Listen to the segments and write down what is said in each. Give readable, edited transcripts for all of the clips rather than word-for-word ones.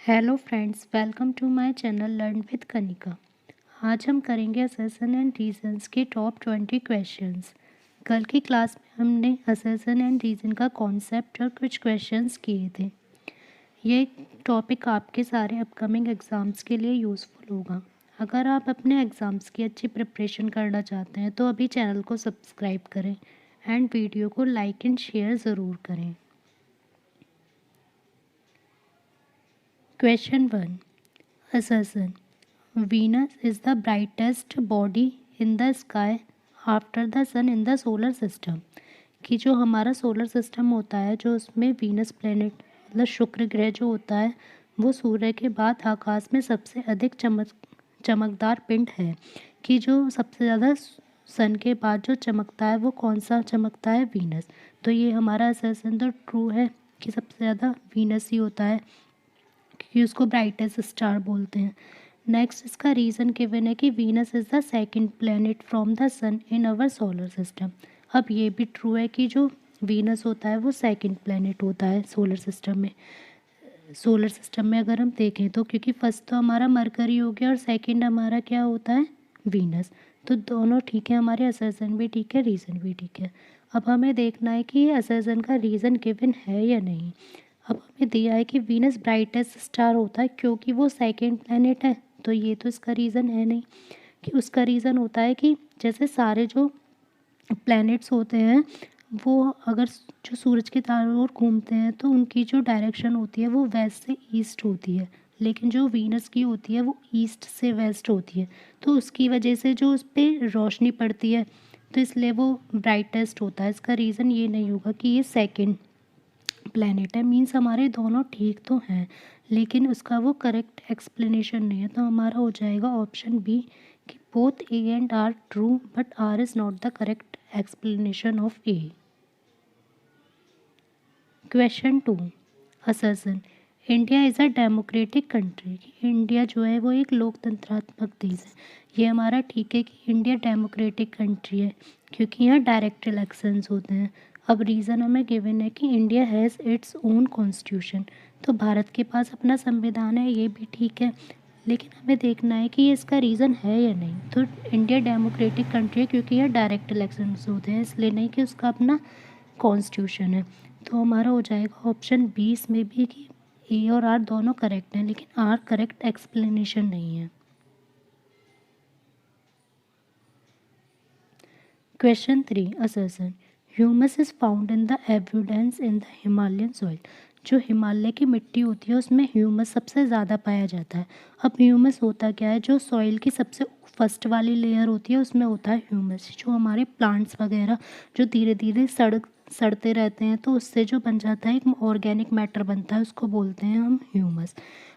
Hello friends, welcome to my channel learn with Kanika. आज हम करेंगे असेसन एंड रीजंस के टॉप 20 क्वेश्चंस। कल की क्लास में हमने असेसन एंड रीजन का कॉन्सेप्ट और कुछ क्वेश्चंस किए थे। ये टॉपिक आपके सारे अपकमिंग एग्ज़ाम्स के लिए यूज़फुल होगा। अगर आप अपने एग्ज़ाम्स की अच्छी प्रिपरेशन करना चाहते हैं तो अभी चैनल को सब्सक्राइब करें एंड वीडियो को लाइक एंड शेयर ज़रूर करें। Question 1. Assertion. Venus is the brightest body in the sky after the sun in the solar system. कि जो हमारा सोलर सिस्टम होता है, जो उसमें वीनस प्लेनेट मतलब शुक्र ग्रह जो होता है, वो सूर्य के बाद आकाश में सबसे अधिक चमकदार पिंड है। कि जो सबसे ज़्यादा सन के बाद जो चमकता है वो कौन सा चमकता है? वीनस। तो ये हमारा असर्शन तो ट्रू है कि सबसे ज़्यादा वीनस ही होता है, क्योंकि उसको ब्राइटेस्ट स्टार बोलते हैं। नेक्स्ट इसका रीज़न गिवन है कि Venus is the second planet from the sun in our solar system. अब ये भी ट्रू है कि जो वीनस होता है वो सेकंड प्लेनेट होता है सोलर सिस्टम में। अगर हम देखें तो, क्योंकि फर्स्ट तो हमारा मरकरी हो गया और सेकंड हमारा क्या होता है? वीनस। तो दोनों ठीक है, हमारे असर्शन भी ठीक है, रीज़न भी ठीक है। अब हमें देखना है कि ये असर्शन का रीज़न गिवन है या नहीं। अब हमें दिया है कि वीनस ब्राइटेस्ट स्टार होता है क्योंकि वो सेकंड प्लेनेट है, तो ये तो इसका रीज़न है नहीं। कि उसका रीज़न होता है कि जैसे सारे जो प्लैनेट्स होते हैं वो अगर जो सूरज के चारों ओर घूमते हैं तो उनकी जो डायरेक्शन होती है वो वेस्ट से ईस्ट होती है, लेकिन जो वीनस की होती है वो ईस्ट से वेस्ट होती है। तो उसकी वजह से जो उस पर रोशनी पड़ती है, तो इसलिए वो ब्राइटेस्ट होता है। इसका रीज़न ये नहीं होगा कि ये सेकंड प्लैनेट है। मीन्स हमारे दोनों ठीक तो हैं, लेकिन उसका वो करेक्ट एक्सप्लेनेशन नहीं है। तो हमारा हो जाएगा ऑप्शन बी कि both A and R true but R is not the correct explanation of A. Question 2. Assertion. India is a democratic country. India जो है वो एक लोकतंत्रात्मक देश है। ये हमारा ठीक है कि इंडिया डेमोक्रेटिक कंट्री है क्योंकि यहाँ डायरेक्ट इलेक्शंस होते हैं। अब रीज़न हमें गिवन है कि India has its own constitution. तो भारत के पास अपना संविधान है, ये भी ठीक है, लेकिन हमें देखना है कि ये इसका रीज़न है या नहीं। तो इंडिया डेमोक्रेटिक कंट्री है क्योंकि यहाँ डायरेक्ट इलेक्शंस होते हैं, इसलिए नहीं कि उसका अपना कॉन्स्टिट्यूशन है। तो हमारा हो जाएगा ऑप्शन बी इसमें भी कि ए और आर दोनों करेक्ट हैं, लेकिन आर करेक्ट एक्सप्लेनेशन नहीं है। Question 3. Assertion. Humus is found in the evidence in the Himalayan soil. जो हिमालय की मिट्टी होती है उसमें ह्यूमस सबसे ज़्यादा पाया जाता है। अब ह्यूमस होता क्या है? जो सॉइल की सबसे फर्स्ट वाली लेयर होती है उसमें होता है ह्यूमस। जो हमारे प्लांट्स वगैरह जो धीरे धीरे सड़ते रहते हैं तो उससे जो बन जाता है एक ऑर्गेनिक मैटर बनता है, उसको बोलते हैं हम ह्यूमस।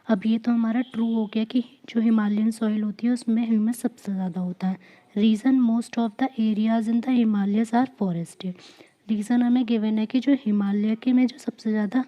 अब ये तो हमारा ट्रू हो गया कि जो हिमालयन सॉइल होती है उसमें ह्यूमस सबसे ज़्यादा होता है। Reason most of the areas in the Himalayas are forested. Reason हमें गिवन है कि जो हिमालय के में जो सबसे ज़्यादा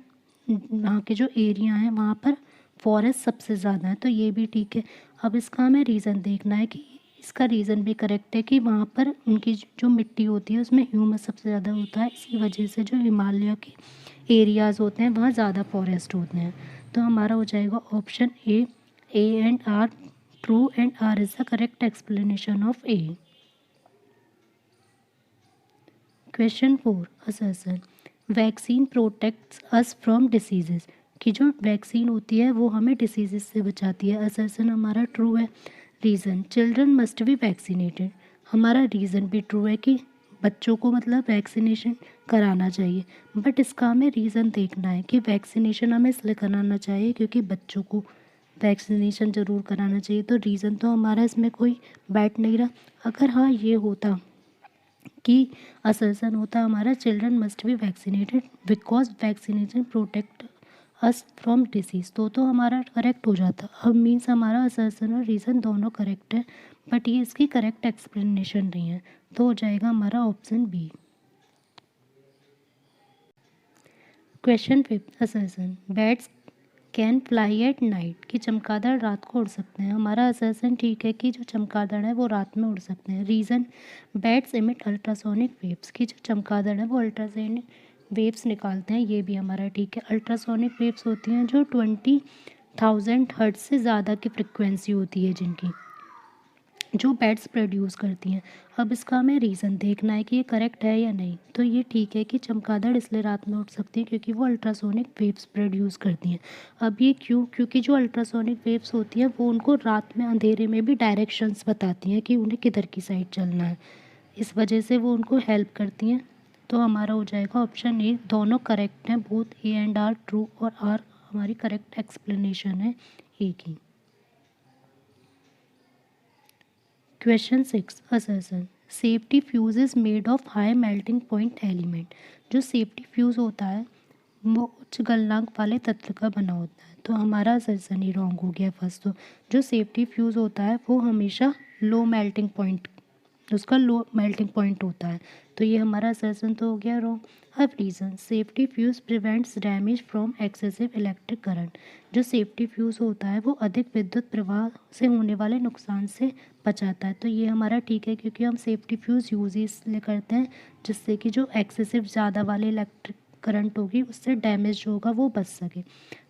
वहाँ के जो एरिया हैं वहाँ पर फॉरेस्ट सबसे ज़्यादा है, तो ये भी ठीक है। अब इसका हमें रीज़न देखना है कि इसका रीज़न भी करेक्ट है कि वहाँ पर उनकी जो मिट्टी होती है उसमें ह्यूमस सबसे ज़्यादा होता है, इसी वजह से जो हिमालय के एरियाज़ होते हैं वहाँ ज़्यादा फॉरेस्ट होते हैं। तो हमारा हो जाएगा option A and R true and R is the correct explanation of A. Question 4. Assertion. Vaccine protects us from diseases. कि जो वैक्सीन होती है वो हमें डिसीजेस से बचाती है। असर्शन हमारा ट्रू है। Reason. Children must be vaccinated. हमारा रीज़न भी ट्रू है कि बच्चों को मतलब वैक्सीनेशन कराना चाहिए, बट इसका हमें रीज़न देखना है कि वैक्सीनेशन हमें इसलिए कराना चाहिए क्योंकि बच्चों को वैक्सीनेशन ज़रूर कराना चाहिए। तो रीज़न तो हमारा इसमें कोई बैठ नहीं रहा। अगर हाँ ये होता कि असर्शन होता हमारा children must be vaccinated because vaccination protect us from disease, तो हमारा करेक्ट हो जाता। अब मीन्स हमारा असर्शन और रीज़न दोनों करेक्ट है, बट ये इसकी करेक्ट एक्सप्लेनेशन नहीं है। तो हो जाएगा हमारा option B. Question 5. Assertion. Bats can fly at night. कि चमगादड़ रात को उड़ सकते हैं। हमारा असर्शन ठीक है कि जो चमगादड़ है वो रात में उड़ सकते हैं। Reason. Bats emit ultrasonic waves. कि जो चमगादड़ है वो अल्ट्रासोनिक वेव्स निकालते हैं, ये भी हमारा ठीक है। अल्ट्रासोनिक वेव्स होती हैं जो 20 1000 हर्ट्ज से ज़्यादा की फ्रिक्वेंसी होती है जिनकी, जो बैट्स प्रोड्यूस करती हैं। अब इसका हमें रीज़न देखना है कि ये करेक्ट है या नहीं। तो ये ठीक है कि चमगादड़ इसलिए रात में उठ सकती हैं क्योंकि वो अल्ट्रासोनिक वेव्स प्रोड्यूस करती हैं। अब ये क्यों? क्योंकि जो अल्ट्रासोनिक वेव्स होती हैं वो उनको रात में अंधेरे में भी डायरेक्शंस बताती हैं कि उन्हें किधर की साइड चलना है, इस वजह से वो उनको हेल्प करती हैं। तो हमारा हो जाएगा ऑप्शन ए, दोनों करेक्ट हैं, both A and R true, और आर हमारी करेक्ट एक्सप्लेनेशन है ए की। Question 6, assertion. Safety fuse is made of high melting point element. जो सेफ्टी फ्यूज़ होता है वो उच्च गलनांक वाले तत्व का बना होता है। तो हमारा असर्शन ही रॉन्ग हो गया फर्स्ट। तो जो सेफ्टी फ्यूज़ होता है वो हमेशा लो मेल्टिंग पॉइंट, उसका लो मेल्टिंग पॉइंट होता है। तो ये हमारा असर्शन तो हो गया रॉन्ग। अब reason, safety fuse prevents damage from excessive electric current. जो सेफ्टी फ्यूज़ होता है वो अधिक विद्युत प्रवाह से होने वाले नुकसान से बचाता है। तो ये हमारा ठीक है क्योंकि हम सेफ्टी फ्यूज़ यूज़ ही इसलिए करते हैं जिससे कि जो एक्सेसिव ज़्यादा वाले इलेक्ट्रिक करंट होगी उससे डैमेज जो होगा वो बच सके।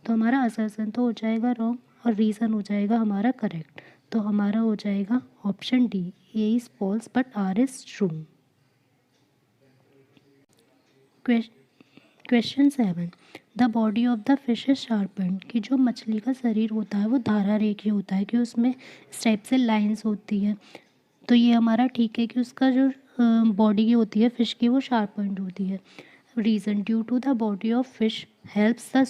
तो हमारा असर्शन तो हो जाएगा रॉन्ग और रीज़न हो जाएगा हमारा करेक्ट। तो हमारा हो जाएगा option D, A is false but R is true. Question 7, the body of the fish is sharpened. कि जो मछली का शरीर होता है वो धारा रेखी होता है कि उसमें इस टाइप से लाइंस होती है। तो ये हमारा ठीक है कि उसका जो बॉडी होती है फिश की वो शार्पेंड होती है। Reason, due to the body of fish helps the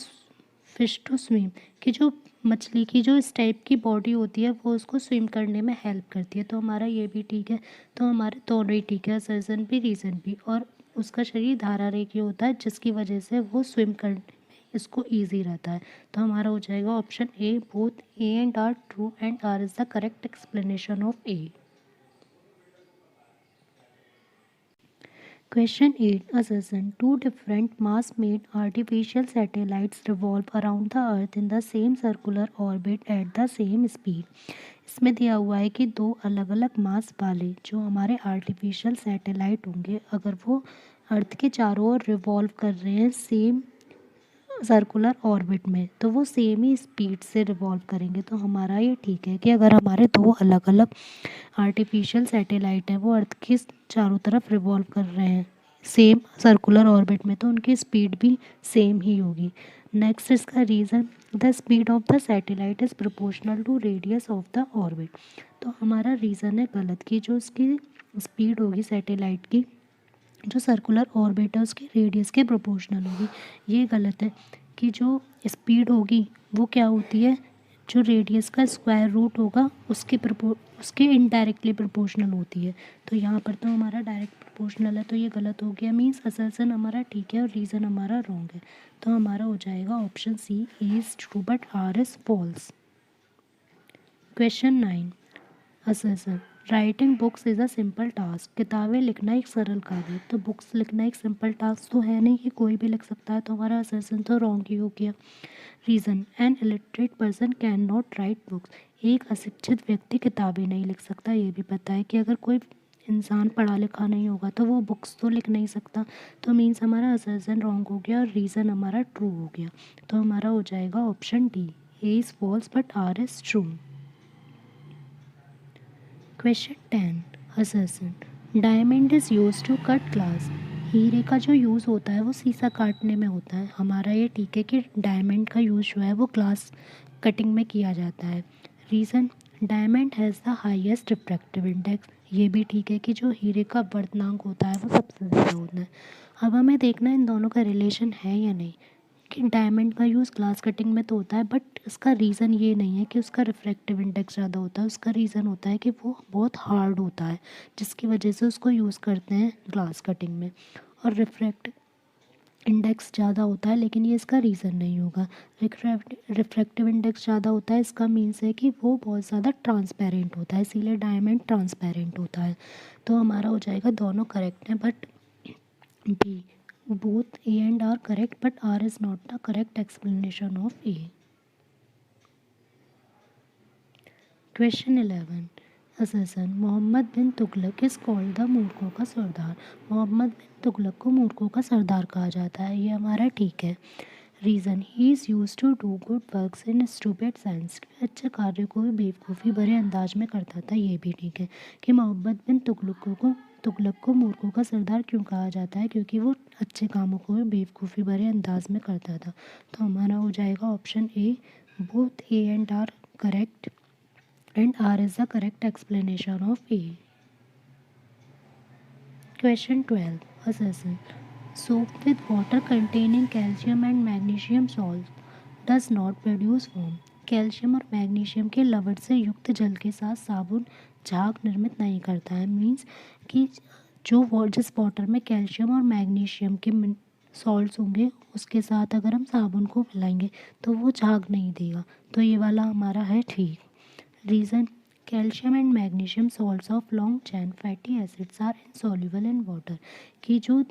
fish to swim. कि जो मछली की जो इस टाइप की बॉडी होती है वो उसको स्विम करने में हेल्प करती है। तो हमारा ये भी ठीक है। तो हमारे दोनों ही ठीक है, सर्जन भी रीज़न भी। और उसका शरीर धारा रेखी होता है जिसकी वजह से वो स्विम करने में इसको ईजी रहता है। तो हमारा हो जाएगा option A, both A and R true and R is the correct explanation of A. Question 8, assertion. Two different mass-made artificial satellites revolve around the Earth in the same circular orbit at the same speed. इसमें दिया हुआ है कि दो अलग अलग मास वाले जो हमारे आर्टिफिशियल सैटेलाइट होंगे, अगर वो अर्थ के चारों ओर रिवॉल्व कर रहे हैं सेम सर्कुलर ऑर्बिट में, तो वो सेम ही स्पीड से रिवॉल्व करेंगे। तो हमारा ये ठीक है कि अगर हमारे दो अलग अलग आर्टिफिशियल सैटेलाइट हैं वो अर्थ के चारों तरफ रिवॉल्व कर रहे हैं सेम सर्कुलर ऑर्बिट में, तो उनकी स्पीड भी सेम ही होगी। नेक्स्ट इसका reason, the speed of the satellite is proportional to radius of the orbit. तो हमारा रीज़न है गलत कि जो उसकी स्पीड होगी सैटेलाइट की, जो सर्कुलर ऑर्बिट है उसके रेडियस के प्रोपोर्शनल होगी। ये गलत है कि जो स्पीड होगी वो क्या होती है, जो रेडियस का स्क्वायर रूट होगा उसके इनडायरेक्टली प्रोपोर्शनल होती है। तो यहाँ पर तो हमारा डायरेक्ट प्रोपोर्शनल है, तो ये गलत हो गया। मीन्स असर्शन हमारा ठीक है और रीज़न हमारा रॉन्ग है। तो हमारा हो जाएगा option C, is true but R is false. Question 9, assertion. Writing books is a simple task. किताबें लिखना एक सरल कार्य है। तो बुक्स लिखना एक सिंपल टास्क तो है नहीं कि कोई भी लिख सकता है। तो हमारा असर्शन तो रॉन्ग ही हो गया। Reason, an illiterate person can not write books. एक अशिक्षित व्यक्ति किताबें नहीं लिख सकता। ये भी पता है कि अगर कोई इंसान पढ़ा लिखा नहीं होगा तो वो बुक्स तो लिख नहीं सकता। तो मीन्स हमारा असर्शन रॉन्ग हो गया और रीज़न हमारा ट्रू हो गया। तो हमारा हो जाएगा option D, A is false but R is true. Question 10, assertion. Diamond is use to cut glass. हीरे का जो यूज़ होता है वो शीशा काटने में होता है। हमारा ये ठीक है कि डायमंड का यूज़ जो है वो ग्लास कटिंग में किया जाता है। Reason, diamond has the highest refractive index. ये भी ठीक है कि जो हीरे का वर्तनांक होता है वो सबसे ज़्यादा होता है। अब हमें देखना है इन दोनों का रिलेशन है या नहीं। कि डायमंड का यूज़ ग्लास कटिंग में तो होता है बट इसका रीज़न ये नहीं है कि उसका रिफ्रैक्टिव इंडेक्स ज़्यादा होता है। उसका रीज़न होता है कि वो बहुत हार्ड होता है जिसकी वजह से उसको यूज़ करते हैं ग्लास कटिंग में। और इंडेक्स ज़्यादा होता है लेकिन ये इसका रीज़न नहीं होगा। रिफ्रैक्टिव इंडेक्स ज़्यादा होता है इसका मीन्स है कि वो बहुत ज़्यादा ट्रांसपेरेंट होता है, इसीलिए डायमंड ट्रांसपेरेंट होता है। तो हमारा हो जाएगा दोनों करेक्ट हैं but B, both A and R correct but R is not the correct explanation of A. Question 11, assertion. Mohammad bin Tughlaq is called the मूर्खों का सरदार। मोहम्मद बिन तुगलक को मूर्खों का सरदार कहा जाता है। ये हमारा ठीक है। Reason he is use to do good works in stupid sense, अच्छे कार्य को भी बेवकूफ़ी भरे अंदाज में करता था, ये भी ठीक है। कि मोहब्बत बिन तुगलक को मूर्खों का सरदार क्यों कहा जाता है, क्योंकि वो अच्छे कामों को भी बेवकूफ़ी भरे अंदाज में करता था। तो हमारा हो जाएगा option A, both A and R correct and R is the correct explanation of A. Question 12. Assassin. Soap with water containing calcium and magnesium salt does not produce foam. Calcium और मैग्नीशियम के लवण से युक्त जल के साथ साबुन झाग निर्मित नहीं करता है। मीन्स कि जिस वाटर में कैल्शियम और मैग्नीशियम के सॉल्ट्स होंगे उसके साथ अगर हम साबुन को मिलाएंगे तो वो झाग नहीं देगा। तो ये वाला हमारा है ठीक। Reason, calcium and magnesium salts of long chain fatty acids are insoluble in water. कि जो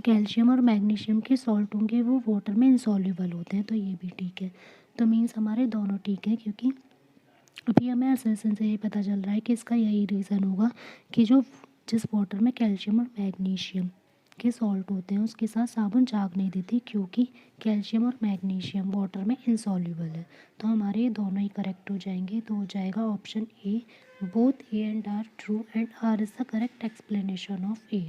कैल्शियम और मैग्नीशियम के सॉल्ट होंगे वो वाटर में इनसॉल्युबल होते हैं, तो ये भी ठीक है। तो मीन्स हमारे दोनों ठीक है, क्योंकि अभी हमें असर्शन से ये पता चल रहा है कि इसका यही रीज़न होगा कि जिस वाटर में कैल्शियम और मैग्नीशियम के सॉल्ट होते हैं उसके साथ साबुन झाग नहीं देती, क्योंकि कैल्शियम और मैग्नीशियम वाटर में इनसॉल्युबल है। तो हमारे ये दोनों ही करेक्ट हो जाएंगे। तो हो जाएगा option A, both A and R true and R is the correct explanation of A.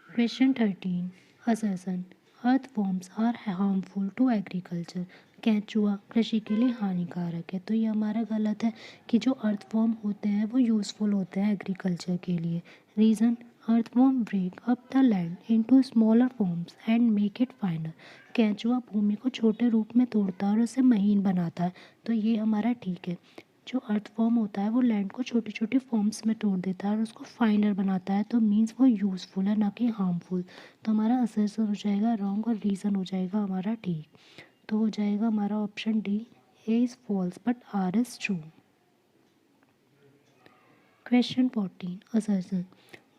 Question 13. Assertion. Earthworms are harmful to agriculture. केंचुआ कृषि के लिए हानिकारक है। तो ये हमारा गलत है कि जो अर्थवॉर्म होते हैं वो यूज़फुल होते हैं एग्रीकल्चर के लिए। Reason, earthworm break up the land into smaller forms and make it finer. केंचुआ भूमि को छोटे रूप में तोड़ता है और उसे महीन बनाता है। तो ये हमारा ठीक है। जो अर्थवॉर्म होता है वो लैंड को छोटी छोटी फॉर्म्स में तोड़ देता है और उसको फाइनर बनाता है। तो मीन्स वो यूज़फुल है, ना कि हार्मफुल। तो हमारा आंसर हो जाएगा रॉन्ग और रीज़न हो जाएगा हमारा ठीक। तो हो जाएगा हमारा option D, A is false but R is true. Question 14. Assertion.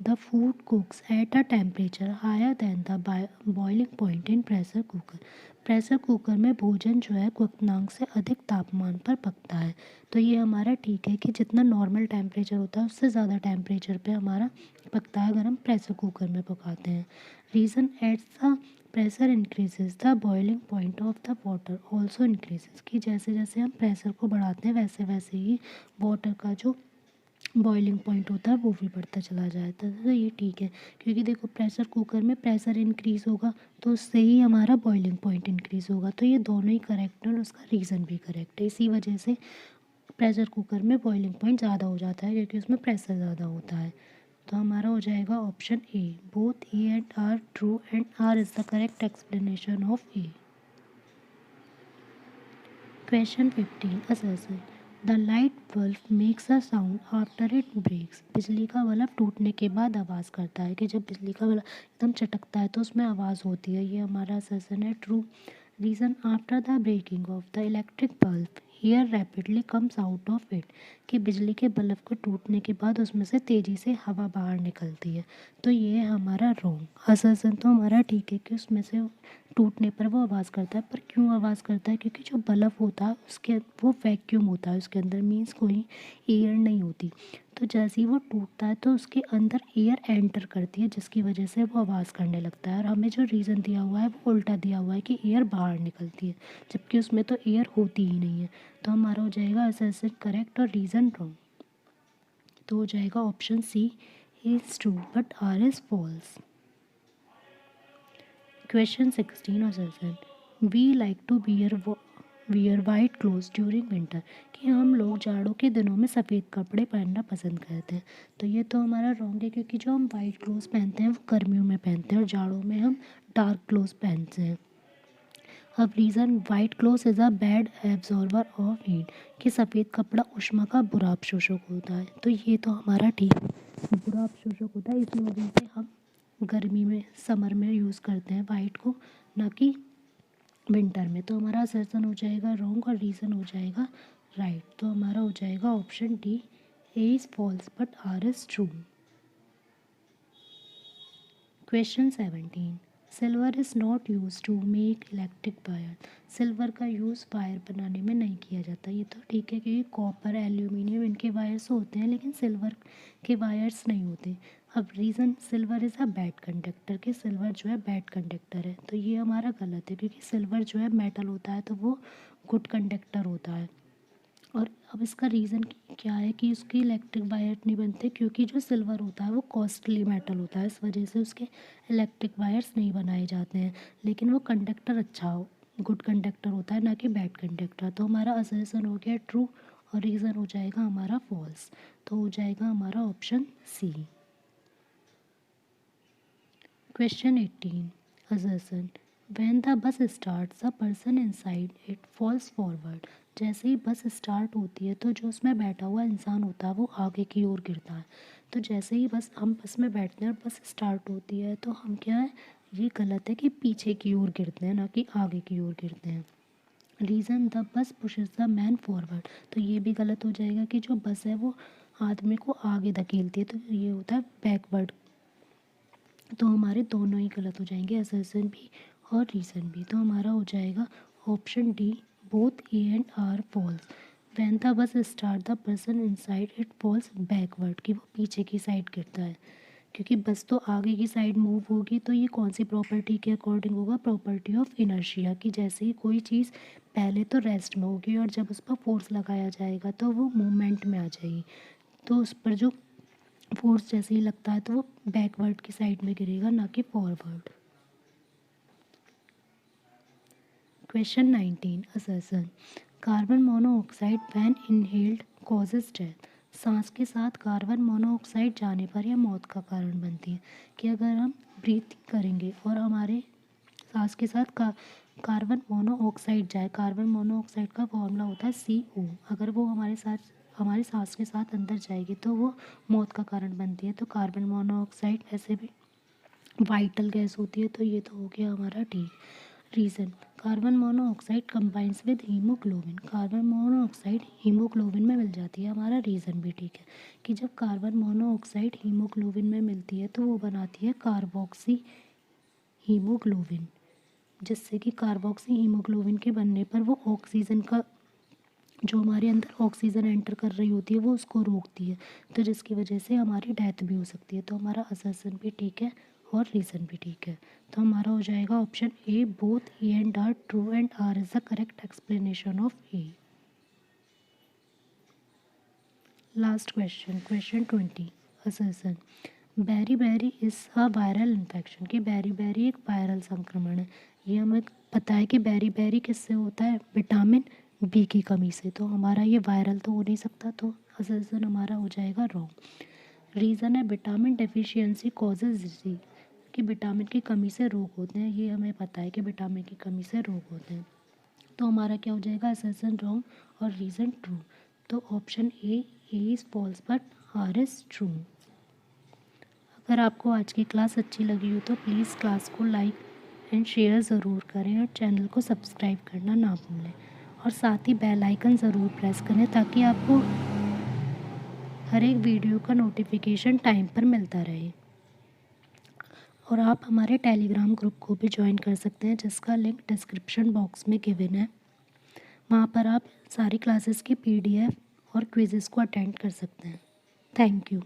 The food cooks at a temperature higher than the boiling point in pressure cooker. Pressure cooker में भोजन जो है क्वथनांक से अधिक तापमान पर पकता है। तो ये हमारा ठीक है कि जितना नॉर्मल टेम्परेचर होता है उससे ज़्यादा टेम्परेचर पे हमारा पकता है अगर हम प्रेशर कुकर में पकाते हैं। Reason, at the pressure increases the boiling point of the water also increases. कि जैसे जैसे हम प्रेशर को बढ़ाते हैं वैसे वैसे ही वाटर का जो बॉइलिंग पॉइंट होता है वो भी बढ़ता चला जाता है। तो ये ठीक है, क्योंकि देखो प्रेशर कुकर में प्रेशर इंक्रीज़ होगा तो उससे ही हमारा बॉइलिंग पॉइंट इंक्रीज़ होगा। तो ये दोनों ही करेक्ट है और उसका रीज़न भी करेक्ट है। इसी वजह से प्रेशर कुकर में बॉइलिंग पॉइंट ज़्यादा हो जाता है, क्योंकि उसमें प्रेशर ज़्यादा होता है। तो हमारा हो जाएगा option A, both A and R true and R is the correct explanation of A. Question 15. Assertion. The light bulb makes a sound after it breaks. बिजली का बल्ब टूटने के बाद आवाज़ करता है। कि जब बिजली का बल्ब एकदम चटकता है तो उसमें आवाज़ होती है। ये हमारा असर्शन है true. Reason, after the breaking of the electric bulb air rapidly comes out of it. कि बिजली के बल्ब को टूटने के बाद उसमें से तेज़ी से हवा बाहर निकलती है। तो ये है हमारा रॉन्ग। असर्शन तो हमारा ठीक है कि उसमें से टूटने पर वो आवाज़ करता है। पर क्यों आवाज़ करता है, क्योंकि जो बल्ब होता है उसके वो वैक्यूम होता है उसके अंदर, मीन्स कोई एयर नहीं होती। तो जैसे ही वो टूटता है तो उसके अंदर एयर एंटर करती है जिसकी वजह से वो आवाज़ करने लगता है। और हमें जो रीज़न दिया हुआ है वो उल्टा दिया हुआ है कि एयर बाहर निकलती है, जबकि उसमें तो एयर होती ही नहीं है। तो हमारा हो जाएगा असर्शन करेक्ट और रीज़न रॉन्ग। तो हो जाएगा option C, is true but R is false. Question 16 assertion. We like to wear white clothes during winter. कि हम लोग जाड़ों के दिनों में सफ़ेद कपड़े पहनना पसंद करते हैं। तो ये तो हमारा रॉन्ग है, क्योंकि जो हम वाइट क्लोथ्स पहनते हैं वो गर्मियों में पहनते हैं और जाड़ों में हम डार्क क्लोथ्स पहनते हैं। अब reason, white clothes is a bad absorber of heat. कि सफ़ेद कपड़ा ऊष्मा का बुरा अवशोषक होता है। तो ये तो हमारा ठीक है, बुरा अवशोषक होता है, इसी वजह से हम गर्मी में समर में यूज़ करते हैं वाइट को, ना कि विंटर में। तो हमारा असर्शन हो जाएगा रॉन्ग और रीज़न हो जाएगा राइट। तो हमारा हो जाएगा option D, A is false but R is true. Question 17. Silver is not use to make electric wire. Silver का यूज़ वायर बनाने में नहीं किया जाता। ये तो ठीक है, क्योंकि कॉपर एल्यूमिनियम इनके वायर्स होते हैं लेकिन सिल्वर के वायर्स नहीं होते। अब reason silver is a bad conductor, कि सिल्वर जो है बैड कंडक्टर है, तो ये हमारा गलत है क्योंकि सिल्वर जो है मेटल होता है तो वो गुड कंडक्टर होता है। और अब इसका रीज़न क्या है कि उसके इलेक्ट्रिक वायर नहीं बनते, क्योंकि जो सिल्वर होता है वो कॉस्टली मेटल होता है, इस वजह से उसके इलेक्ट्रिक वायर्स नहीं बनाए जाते हैं। लेकिन वो कंडक्टर अच्छा हो, गुड कंडक्टर होता है, ना कि बैड कंडक्टर। तो हमारा असर्शन हो गया ट्रू और रीज़न हो जाएगा हमारा फॉल्स। तो हो जाएगा हमारा option C. Question 18. Assertion. When the bus starts, the person inside it falls forward. जैसे ही बस स्टार्ट होती है तो जो उसमें बैठा हुआ इंसान होता है वो आगे की ओर गिरता है। तो जैसे ही हम बस में बैठते हैं और बस स्टार्ट होती है तो हम क्या है, ये गलत है कि पीछे की ओर गिरते हैं, ना कि आगे की ओर गिरते हैं। Reason the bus pushes the man forward, तो ये भी गलत हो जाएगा कि जो बस है वो आदमी को आगे धकेलती है, तो ये होता है बैकवर्ड। तो हमारे दोनों ही गलत हो जाएंगे, असर्शन भी और रीज़न भी। तो हमारा हो जाएगा option D, both A and R false. When the bus start the person inside it falls backward, कि वो पीछे की साइड गिरता है, क्योंकि बस तो आगे की साइड मूव होगी। तो ये कौन सी प्रॉपर्टी के अकॉर्डिंग होगा, प्रॉपर्टी ऑफ इनर्शिया, कि जैसे ही कोई चीज़ पहले तो रेस्ट में होगी और जब उस पर फोर्स लगाया जाएगा तो वो मूवमेंट में आ जाएगी। तो उस पर जो फोर्स जैसे ही लगता है तो वो बैकवर्ड की साइड में गिरेगा, ना कि forward. Question 19. Assertion. Carbon monoxide when inhaled causes death. सांस के साथ कार्बन मोनोऑक्साइड जाने पर यह मौत का कारण बनती है, कि अगर हम ब्रीथिंग करेंगे और हमारे सांस के साथ कार्बन मोनोऑक्साइड जाए, कार्बन मोनोऑक्साइड का फॉर्मूला होता है CO, अगर वो हमारी सांस के साथ अंदर जाएगी तो वो मौत का कारण बनती है। तो कार्बन मोनोऑक्साइड ऐसे भी वाइटल गैस होती है, तो ये तो हो गया हमारा ठीक। Reason, carbon monoxide combines with haemoglobin, carbon monoxide haemoglobin में मिल जाती है, हमारा रीज़न भी ठीक है कि जब कार्बन मोनोऑक्साइड हीमोग्लोबिन में मिलती है तो वो बनाती है कार्बोक्सी हीमोग्लोबिन, जिससे कि कार्बोक्सी हीमोग्लोबिन के बनने पर वो ऑक्सीजन का, जो हमारे अंदर ऑक्सीजन एंटर कर रही होती है वो उसको रोकती है, तो जिसकी वजह से हमारी डेथ भी हो सकती है। तो हमारा असर्शन भी ठीक है और रीज़न भी ठीक है। तो हमारा हो जाएगा option A, both A and R true and R is the correct explanation of A. Last question, question 20. Assertion. Beriberi is a viral infection, कि बैरी बैरी एक वायरल संक्रमण है। ये हमें पता है कि बैरी बैरी किससे होता है, विटामिन बी की कमी से। तो हमारा ये वायरल तो हो नहीं सकता, तो असर्शन हमारा हो जाएगा रॉन्ग। रीज़न है विटामिन डेफिशिएंसी कॉजेज डिजीज, कि विटामिन की कमी से रोग होते हैं, ये हमें पता है कि विटामिन की कमी से रोग होते हैं। तो हमारा क्या हो जाएगा, असर्शन रॉन्ग और रीज़न ट्रू। तो option A is false but R is true. अगर आपको आज की क्लास अच्छी लगी हो तो प्लीज़ क्लास को लाइक एंड शेयर ज़रूर करें और चैनल को सब्सक्राइब करना ना भूलें, और साथ ही बेल आइकन ज़रूर प्रेस करें ताकि आपको हर एक वीडियो का नोटिफिकेशन टाइम पर मिलता रहे। और आप हमारे टेलीग्राम ग्रुप को भी ज्वाइन कर सकते हैं, जिसका लिंक डिस्क्रिप्शन बॉक्स में गिवन है। वहाँ पर आप सारी क्लासेस की PDF और क्विज़ेस को अटेंड कर सकते हैं। Thank you.